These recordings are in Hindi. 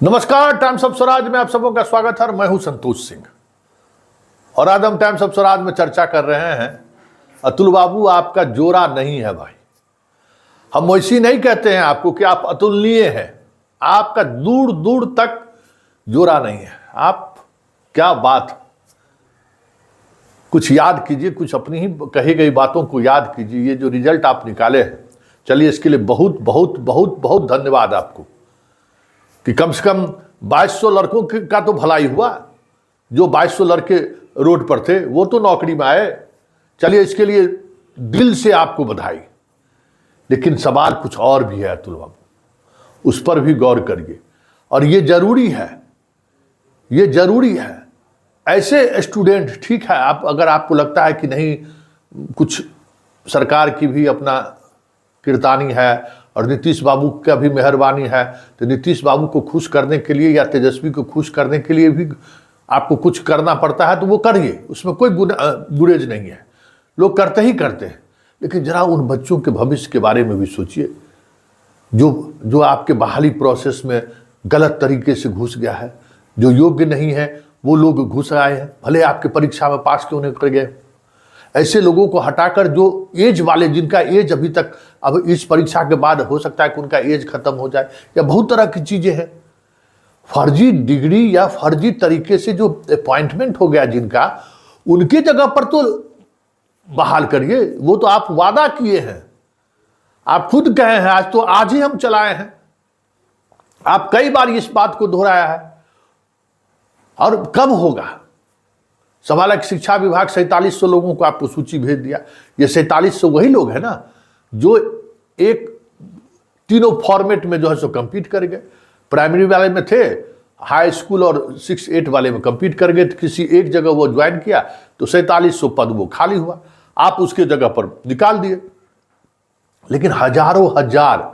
नमस्कार, टाइम्स ऑफ स्वराज में आप सबों का स्वागत है। मैं हूं संतोष सिंह और आज हम टाइम्स ऑफ स्वराज में चर्चा कर रहे हैं अतुल बाबू आपका जोरा नहीं है भाई। हम वैसी नहीं कहते हैं आपको कि आप अतुलनीय हैं, आपका दूर दूर तक जोरा नहीं है। आप क्या बात, कुछ याद कीजिए, कुछ अपनी ही कही गई बातों को याद कीजिए। ये जो रिजल्ट आप निकाले हैं, चलिए इसके लिए बहुत बहुत बहुत बहुत धन्यवाद आपको कि कम से कम 2200 लड़कों का तो भलाई हुआ। जो 2200 लड़के रोड पर थे वो तो नौकरी में आए। चलिए इसके लिए दिल से आपको बधाई। लेकिन सवाल कुछ और भी है अतुल बाबू, उस पर भी गौर करिए और ये जरूरी है, ये जरूरी है। ऐसे स्टूडेंट, ठीक है, आप अगर आपको लगता है कि नहीं कुछ सरकार की भी अपना किरतानी है और नीतीश बाबू का भी मेहरबानी है, तो नीतीश बाबू को खुश करने के लिए या तेजस्वी को खुश करने के लिए भी आपको कुछ करना पड़ता है तो वो करिए, उसमें कोई गुरेज नहीं है। लोग करते ही करते हैं। लेकिन जरा उन बच्चों के भविष्य के बारे में भी सोचिए जो आपके बहाली प्रोसेस में गलत तरीके से घुस गया है। जो योग्य नहीं है वो लोग घुस आए हैं, भले आपके परीक्षा में पास क्यों नहीं कर गए। ऐसे लोगों को हटाकर जो एज वाले, जिनका एज अभी तक, अब इस परीक्षा के बाद हो सकता है कि उनका एज खत्म हो जाए, या बहुत तरह की चीजें हैं। फर्जी डिग्री या फर्जी तरीके से जो अपॉइंटमेंट हो गया जिनका, उनके जगह पर तो बहाल करिए। वो तो आप वादा किए हैं, आप खुद कहे हैं, आज ही हम चलाए हैं। आप कई बार इस बात को दोहराया है। और कब होगा सवाल है कि शिक्षा विभाग 4700 लोगों को आपको सूची भेज दिया। ये 4700 वही लोग हैं ना जो एक तीनों फॉर्मेट में जो है सो कंपीट कर गए। प्राइमरी वाले में थे, हाई स्कूल और 6-8 वाले में कंपीट कर गए। किसी एक जगह वो ज्वाइन किया तो 4700 पद वो खाली हुआ, आप उसके जगह पर निकाल दिए। लेकिन हजारों हजार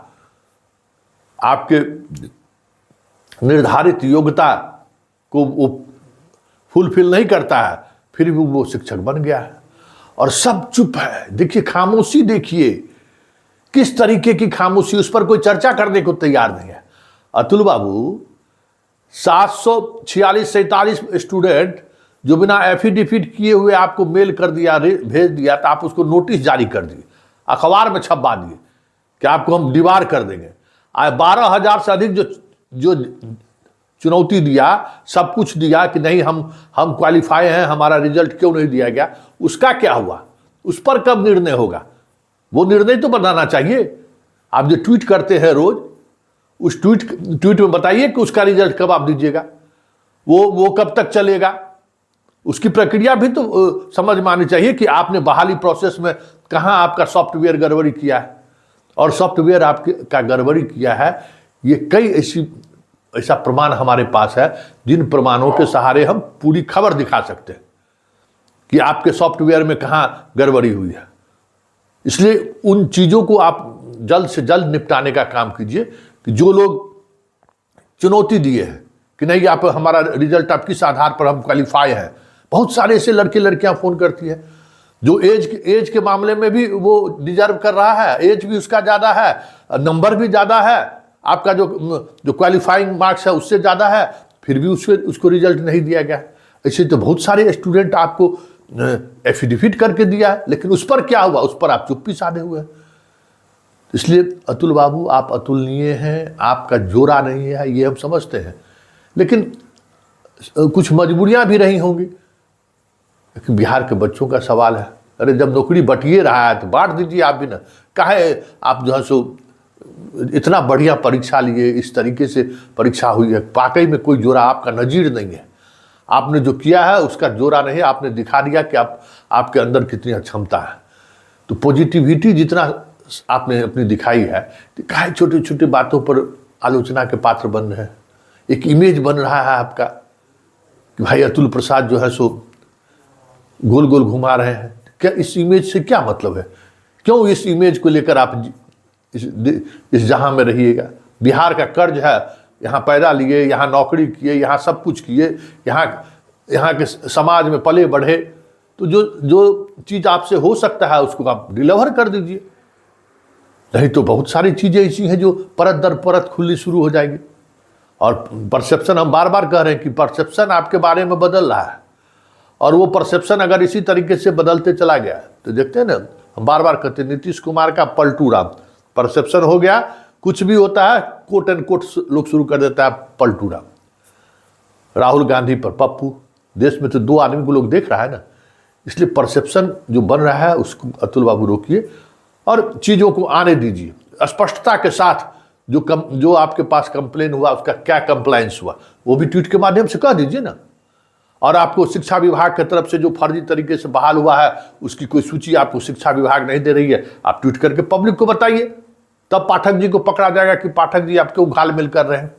आपके निर्धारित योग्यता को वो फुलफिल नहीं करता है, फिर भी वो शिक्षक बन गया है और सब चुप है। देखिए खामोशी, देखिए किस तरीके की खामोशी, उस पर कोई चर्चा करने को तैयार नहीं है। अतुल बाबू 746-47 स्टूडेंट जो बिना एफिडेविट किए हुए आपको मेल कर दिया, भेज दिया, तो आप उसको नोटिस जारी कर दिए, अखबार में छपवा दिए कि आपको हम दीवार कर देंगे। 12,000 से अधिक जो चुनौती दिया, सब कुछ दिया कि नहीं हम क्वालिफाई हैं, हमारा रिजल्ट क्यों नहीं दिया गया, उसका क्या हुआ? उस पर कब निर्णय होगा? वो निर्णय तो बनाना चाहिए। आप जो ट्वीट करते हैं रोज, उस ट्वीट में बताइए कि उसका रिजल्ट कब आप दीजिएगा, वो कब तक चलेगा, उसकी प्रक्रिया भी तो समझ में आनी चाहिए कि आपने बहाली प्रोसेस में कहाँ आपका सॉफ्टवेयर गड़बड़ी किया है। और सॉफ्टवेयर आपका गड़बड़ी किया है, ये कई ऐसा प्रमाण हमारे पास है जिन प्रमाणों के सहारे हम पूरी खबर दिखा सकते हैं कि आपके सॉफ्टवेयर में कहां गड़बड़ी हुई है। इसलिए उन चीजों को आप जल्द से जल्द निपटाने का काम कीजिए कि जो लोग चुनौती दिए हैं कि नहीं आप हमारा रिजल्ट आप किस आधार पर हम क्वालिफाई हैं। बहुत सारे ऐसे लड़के लड़कियां फोन करती है जो एज के मामले में भी वो डिजर्व कर रहा है, एज भी उसका ज्यादा है, नंबर भी ज्यादा है, आपका जो क्वालिफाइंग मार्क्स है उससे ज़्यादा है, फिर भी उसको रिजल्ट नहीं दिया गया। ऐसे तो बहुत सारे स्टूडेंट आपको एफिडेविट करके दिया है, लेकिन उस पर क्या हुआ, उस पर आप चुप्पी साधे हुए हैं। इसलिए अतुल बाबू आप अतुलनीय हैं, आपका जोरा नहीं है, ये हम समझते हैं। लेकिन कुछ मजबूरियां भी रही होंगी। लेकिन बिहार के बच्चों का सवाल है, अरे जब नौकरी बटिए रहा है तो बांट दीजिए आप भी ना। काहे आप जो है सो इतना बढ़िया परीक्षा लिए, इस तरीके से परीक्षा हुई है, वाकई में कोई जोरा आपका नजीर नहीं है। आपने जो किया है उसका जोरा नहीं, आपने दिखा दिया कि आपके अंदर कितनी क्षमता है। तो पॉजिटिविटी जितना आपने अपनी दिखाई है, तो काहे छोटे छोटे बातों पर आलोचना के पात्र बन रहे हैं। एक इमेज बन रहा है आपका कि भाई अतुल प्रसाद जो है सो गोल गोल घुमा रहे हैं। क्या इस इमेज से क्या मतलब है? क्यों इस इमेज को लेकर आप इस जहां में रहिएगा? बिहार का कर्ज है, यहाँ पैदा लिए, यहाँ नौकरी किए, यहाँ सब कुछ किए, यहाँ के समाज में पले बढ़े, तो जो चीज़ आपसे हो सकता है उसको आप डिलीवर कर दीजिए। नहीं तो बहुत सारी चीज़ें ऐसी हैं जो परत दर परत खुलनी शुरू हो जाएगी। और परसेप्शन हम बार बार कह रहे हैं कि परसेप्शन आपके बारे में बदल रहा है, और वो परसेप्शन अगर इसी तरीके से बदलते चला गया तो देखते हैं ना, हम बार बार कहते हैं नीतीश कुमार का पलटू राम परसेप्शन हो गया, कुछ भी होता है कोट एंड कोट लोग शुरू कर देता है पलटू राम। राहुल गांधी पर पप्पू, देश में तो दो आदमी को लोग देख रहा है ना, इसलिए परसेप्शन जो बन रहा है उसको अतुल बाबू रोकिए और चीज़ों को आने दीजिए स्पष्टता के साथ। जो आपके पास कंप्लेन हुआ उसका क्या कंप्लायंस हुआ वो भी ट्वीट के माध्यम से कह दीजिए ना। और आपको शिक्षा विभाग की तरफ से जो फर्जी तरीके से बहाल हुआ है उसकी कोई सूची आपको शिक्षा विभाग नहीं दे रही है, आप ट्वीट करके पब्लिक को बताइए, तब पाठक जी को पकड़ा जाएगा कि पाठक जी आप क्यों घालमेल कर रहे हैं।